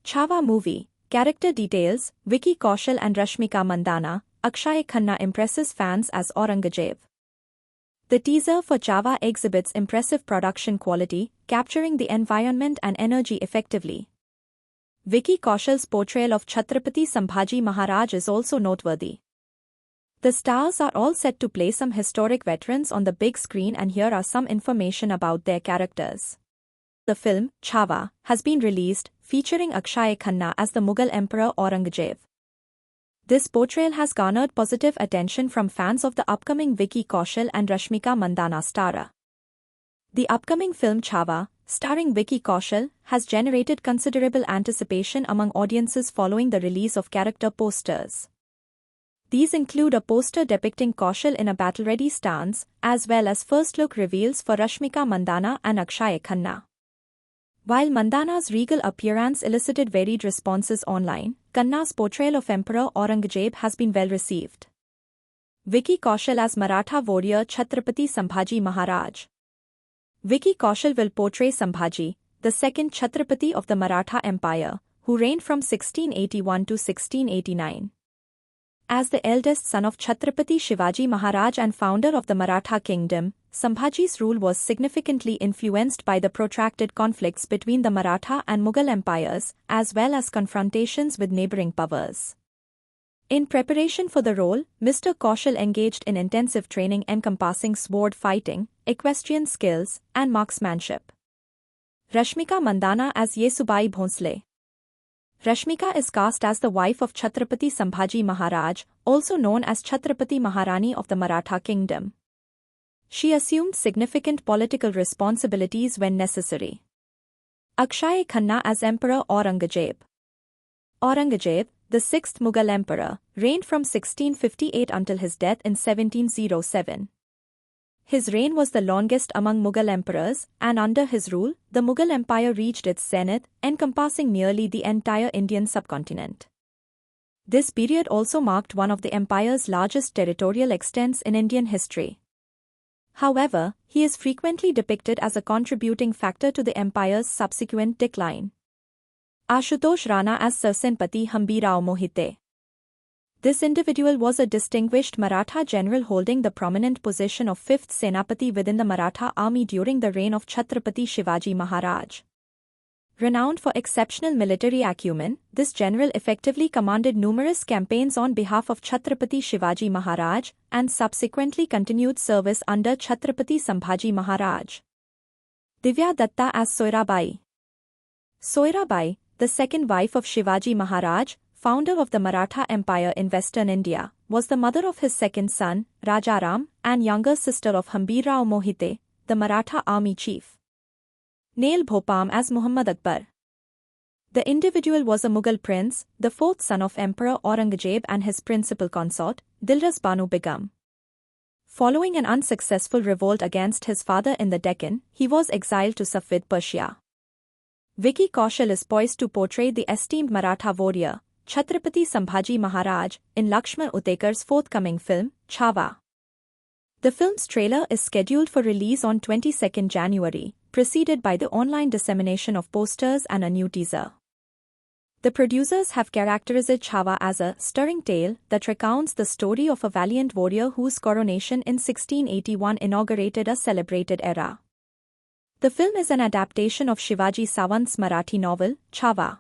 Chhawa movie. Character details: Vicky Kaushal and Rashmika Mandanna. Akshay Khanna impresses fans as Aurangzeb. The teaser for Chhawa exhibits impressive production quality, capturing the environment and energy effectively. Vicky Kaushal's portrayal of Chhatrapati Sambhaji Maharaj is also noteworthy. The stars are all set to play some historic veterans on the big screen, and here are some information about their characters. The film, Chhawa, has been released, featuring Akshay Khanna as the Mughal Emperor Aurangzeb. This portrayal has garnered positive attention from fans of the upcoming Vicky Kaushal and Rashmika Mandanna star. The upcoming film Chhawa, starring Vicky Kaushal, has generated considerable anticipation among audiences following the release of character posters. These include a poster depicting Kaushal in a battle-ready stance, as well as first-look reveals for Rashmika Mandanna and Akshay Khanna. While Mandanna's regal appearance elicited varied responses online, Khanna's portrayal of Emperor Aurangzeb has been well received. Vicky Kaushal as Maratha warrior Chhatrapati Sambhaji Maharaj. Vicky Kaushal will portray Sambhaji, the second Chhatrapati of the Maratha Empire, who reigned from 1681 to 1689. As the eldest son of Chhatrapati Shivaji Maharaj and founder of the Maratha kingdom, Sambhaji's rule was significantly influenced by the protracted conflicts between the Maratha and Mughal empires, as well as confrontations with neighboring powers. In preparation for the role, Mr. Kaushal engaged in intensive training encompassing sword fighting, equestrian skills, and marksmanship. Rashmika Mandanna as Yesubai Bhonsle. Rashmika is cast as the wife of Chhatrapati Sambhaji Maharaj, also known as Chhatrapati Maharani of the Maratha kingdom. She assumed significant political responsibilities when necessary. Akshay Khanna as Emperor Aurangzeb. Aurangzeb, the sixth Mughal emperor, reigned from 1658 until his death in 1707. His reign was the longest among Mughal emperors, and under his rule, the Mughal Empire reached its zenith, encompassing nearly the entire Indian subcontinent. This period also marked one of the empire's largest territorial extents in Indian history. However, he is frequently depicted as a contributing factor to the empire's subsequent decline. Ashutosh Rana as Sarsenpati Hambirao Mohite. This individual was a distinguished Maratha general holding the prominent position of 5th Senapati within the Maratha army during the reign of Chhatrapati Shivaji Maharaj. Renowned for exceptional military acumen, this general effectively commanded numerous campaigns on behalf of Chhatrapati Shivaji Maharaj, and subsequently continued service under Chhatrapati Sambhaji Maharaj. Divya Datta as Soirabai. Soirabai, the second wife of Shivaji Maharaj, founder of the Maratha Empire in western India, was the mother of his second son, Rajaram, and younger sister of Hambirao Mohite, the Maratha army chief. Nail Bhopam as Muhammad Akbar. The individual was a Mughal prince, the fourth son of Emperor Aurangzeb and his principal consort, Dilras Banu Begum. Following an unsuccessful revolt against his father in the Deccan, he was exiled to Safed Persia. Vicky Kaushal is poised to portray the esteemed Maratha warrior, Chhatrapati Sambhaji Maharaj, in Lakshman Utekar's forthcoming film, Chhawa. The film's trailer is scheduled for release on 22nd January, preceded by the online dissemination of posters and a new teaser. The producers have characterized Chhawa as a stirring tale that recounts the story of a valiant warrior whose coronation in 1681 inaugurated a celebrated era. The film is an adaptation of Shivaji Sawant's Marathi novel, Chhawa.